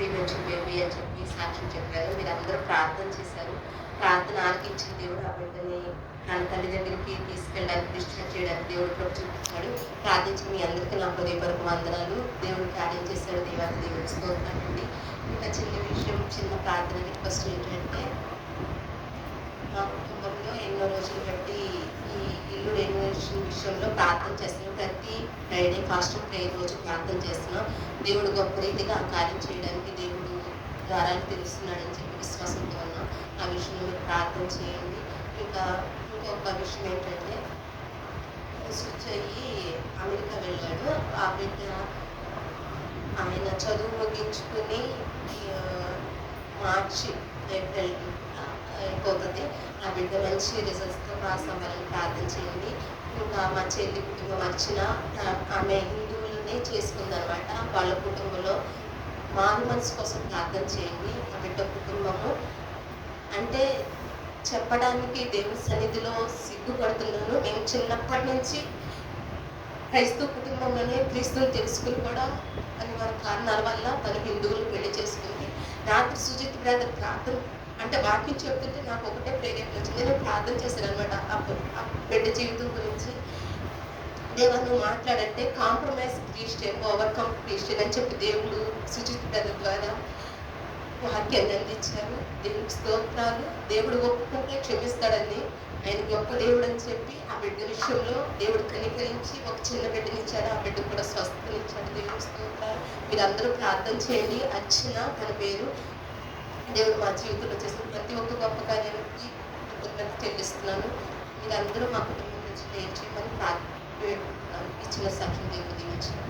Premature baby అని చెప్పి సాక్ష్యం చెప్పారు. మీరందరూ ప్రార్థన చేశారు. ప్రార్థన ఆలకించిన దేవుడు ఆ బిడ్డని తన తల్లి దగ్గరికి తీసుకెళ్ళడానికి డిశ్చార్జ్ చేయడానికి దేవుడు కృప చూపించాడు. ప్రార్థించిన మీ అందరికీ నా హృదయపూర్వక వందనాలు. దేవుడు కార్యం చేశాడు. దేవుడు స్తోత్రాలండి. ఇంకా చిన్న విషయం, చిన్న ప్రార్థన రిక్వెస్ట్ ఏంటంటే, మా కుటుంబంలో ఎన్నో రోజులు బట్టి ఈ ఇల్లు రెన్యువేషన్ విషయంలో ప్రార్థన చేస్తున్నాం. ప్రతి ఫ్రైడే ఫాస్టింగ్ ప్రేయర్ రోజు ప్రార్థన చేస్తున్నాం. దేవుడు గొప్ప రీతిగా ఆ కార్యం చేయడానికి దేవుడు ద్వారాలు తెలుస్తున్నాడని చెప్పి విశ్వాసంతో ఉన్నాం. ఆ విషయంలో మీరు ప్రార్థన చేయండి. ఇంకా ఇంకొక విషయం ఏంటంటే, స్విచ్ అయ్యి అమెరికా వెళ్ళాడు. ఆ బిడ్డ ఆయన చదువు ముగించుకుని మార్చి ఏప్రిల్ అయిపోతుంది. ఆ బిడ్డ మంచి రిజల్ట్స్తో పాస్ అవ్వాలని ప్రార్థన చేయండి. ఇంకా మా చెల్లి కుటుంబం వచ్చిన ఆమె హిందువులనే చేసుకుందనమాట. వాళ్ళ కుటుంబంలో మారు మనసు కోసం ప్రార్థన చేయండి. ఆ బిడ్డ కుటుంబము అంటే చెప్పడానికి దేవుని సన్నిధిలో సిగ్గుపడుతున్నాను. నేను చిన్నప్పటి నుంచి క్రైస్తవ కుటుంబంలోనే క్రీస్తుని తెలుసుకుని కూడా అని వారి కారణాల వల్ల తన హిందువులు పెళ్లి చేసుకుంది. రాత్రి సుజిత్ బ్రదర్ ప్రార్థన అంటే వాక్యం చెప్తుంటే నాకు ఒకటే ప్రేరేపణ వచ్చింది. నేను ప్రార్థన చేశాను అనమాట ఆ బిడ్డ జీవితం గురించి. దేవా నువ్వు మాట్లాడంటే కాంప్రమైజ్ క్రిస్టియన్, ఓవర్కమ్ క్రిస్టియన్ అని చెప్పి దేవుడు సుజిత్ బ్రదర్ ద్వారా వాక్యాన్ని అందించారు. దేవుడికి స్తోత్రాలు. దేవుడు ఒప్పుకుంటే క్షమిస్తాడని, ఆయన గొప్ప దేవుడు అని చెప్పి ఆ బిడ్డ విషయంలో దేవుడు కనికరించి ఒక చిన్న బిడ్డనిచ్చాడు. ఆ బిడ్డ కూడా స్వస్థతనిచ్చాడు. దేవుడికి స్తోత్రాలు. మీరందరూ ప్రార్థన చేయండి. అర్చన తన పేరు. దేవుడు మా జీవితంలో చేసిన ప్రతి ఒక్క గొప్ప కార్యానికి కృతజ్ఞత చెల్లిస్తున్నాను. మీరందరూ మా కుటుంబం నుంచి చేయమని ప్రార్థన ఇచ్చిన సాక్ష్యం దేవుడు దీవించారు.